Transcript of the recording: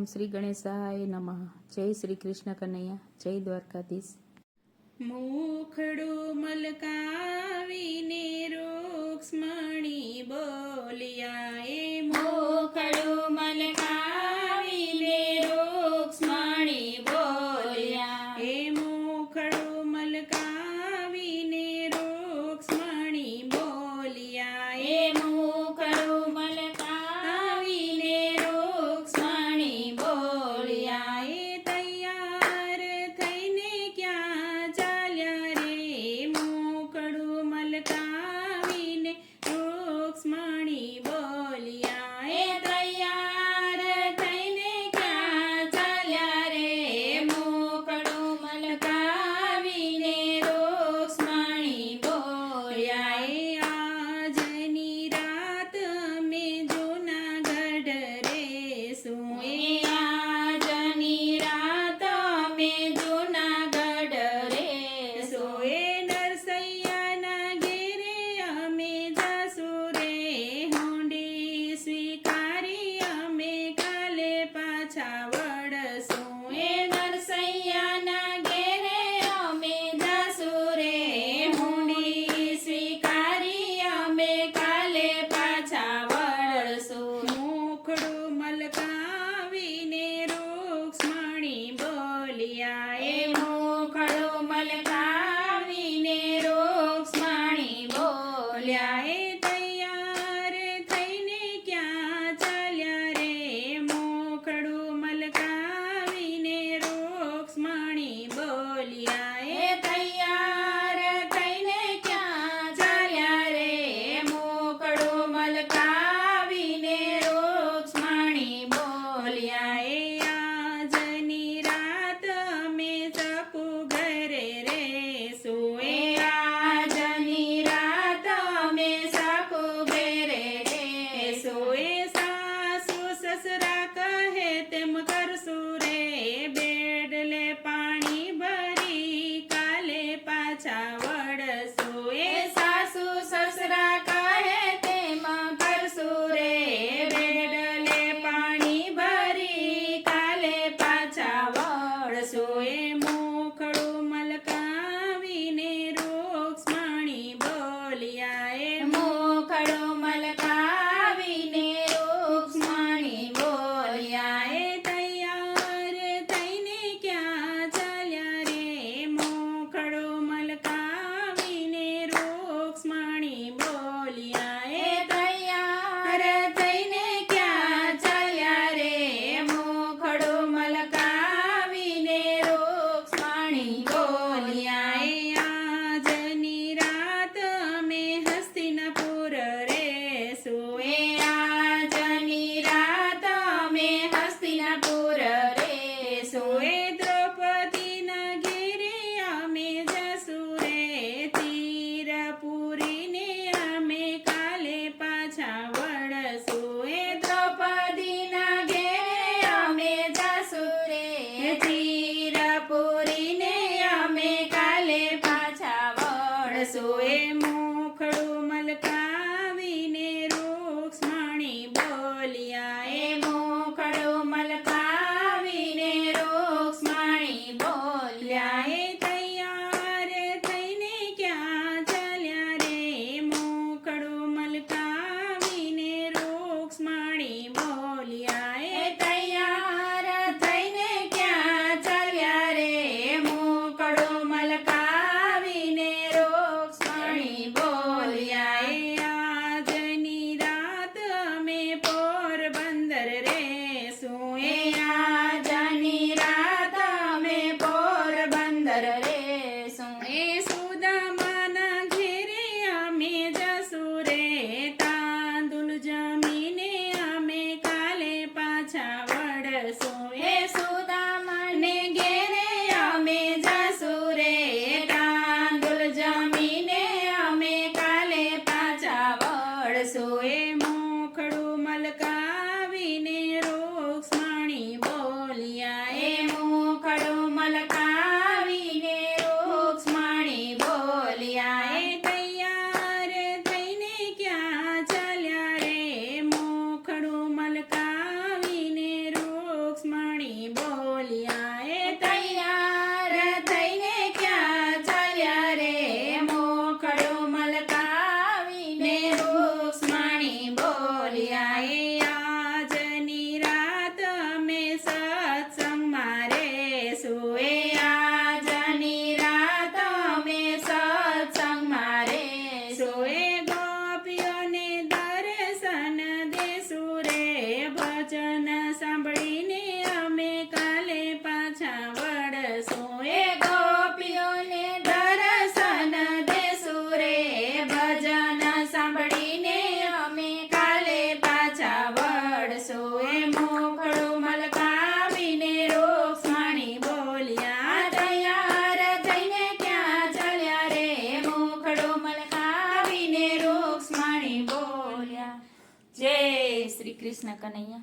ઓમ શ્રી ગણેશાય નમઃ. જય શ્રી કૃષ્ણ કનૈયા, જય દ્વારકાધીશ. મુખડું મલકાવીને રૂક્ષ્મણી બોલ્યા, એ મુખડું મલકાવીને રૂક્ષ્મણી બોલ્યા, એ મુખડું મલકાવીને રૂક્ષ્મણી બોલ્યા, એ મુખડું મલકાવીને રૂક્ષ્મણી બોલ્યા, એ તૈયાર થઈને ક્યાં ચાલ્યા રે, મુખડું મલકાવીને રૂક્ષ્મણી બોલ્યા, એ તૈયાર થઈને ક્યાં ચાલ્યા રે, મુખડું મલકાવીને રૂક્ષ્મણી બોલ્યા, એ આજની રાત અમે જૂનાગઢ રેશું, એ આજની રાત અમે જૂનાગઢ રેશું, એ નરસૈયાના ઘેરે અમે જાશું રે, હુંડી સ્વીકારી અમે કાલે પાછા વળશું, એ નરસૈયાના ઘેરે અમે જાશું રે, હુંડી સ્વીકારી અમે કાલે પાછા વળશું, મુખડું મલકાવીને રૂક્ષ્મણી બોલ્યા, એ મુખડું મલકાવીને રૂક્ષ્મણી બોલ્યા, એ તૈયાર થઈને ક્યાં ચાલ્યા રે, મુખડું મલકાવીને રૂક્ષ્મણી બોલ્યા, એ તૈયાર થઈને ક્યાં ચાલ્યા રે, મુખડું મલકાવીને રૂક્ષ્મણી બોલ્યા, એ આજની રાત અમે સકુ ઘરે રેશું, એ આજની રાત અમે સકુ ઘરે રેશું, એ સાસુ સસરા કહે તેમ કરશું રે, બેડલે પાણી ભરી કાલે પાછા વળશું, એ સાસુ સસરા કહે તેમ કરશું રે, બેડલે પાણી ભરી કાલે પાછા વળશું, એ મુખડું મલકાવીને રૂક્ષ્મણી બોલ્યા, એ મુખડું મલકાવીને રૂક્ષ્મણી બોલ્યા, એ તૈયાર થઈને ક્યાં ચાલ્યા રે, મુખડું મલકાવીને રૂક્ષ્મણી બોલ્યા, એ તૈયાર થઈને ક્યાં ચાલ્યા રે, મુખડું મલકાવીને રૂક્ષ્મણી બોલ્યા, એ આજની રાત અમે હસ્તિનાપુર રેશું, એ આજની રાત અમે હસ્તિનાપુર રેશું, એ દ્રૌપદીના ઘેરે અમે જશું રે, તીરપુરીને અમે કાલે પાછા વળશું, એ દ્રૌપદીના ઘેરે અમે જશું રે, તીરપુરીને અમે કાલે પાછા વળશું, એ મુખડું મલકાવીને રૂક્ષ્મણી બોલ્યા, એ મુખડું મલકાવીને રૂક્ષ્મણી બોલ્યા, એ તૈયાર થઈને ક્યાં ચાલ્યા રે, મુખડું મલકાવીને રૂક્ષ્મણી બોલ્યા, એ તૈયાર થઈને ક્યાં ચાલ્યા રે, મુખડું મલકાવીને રૂક્ષ્મણી બોલ્યા. જય શ્રી કૃષ્ણ કનૈયા.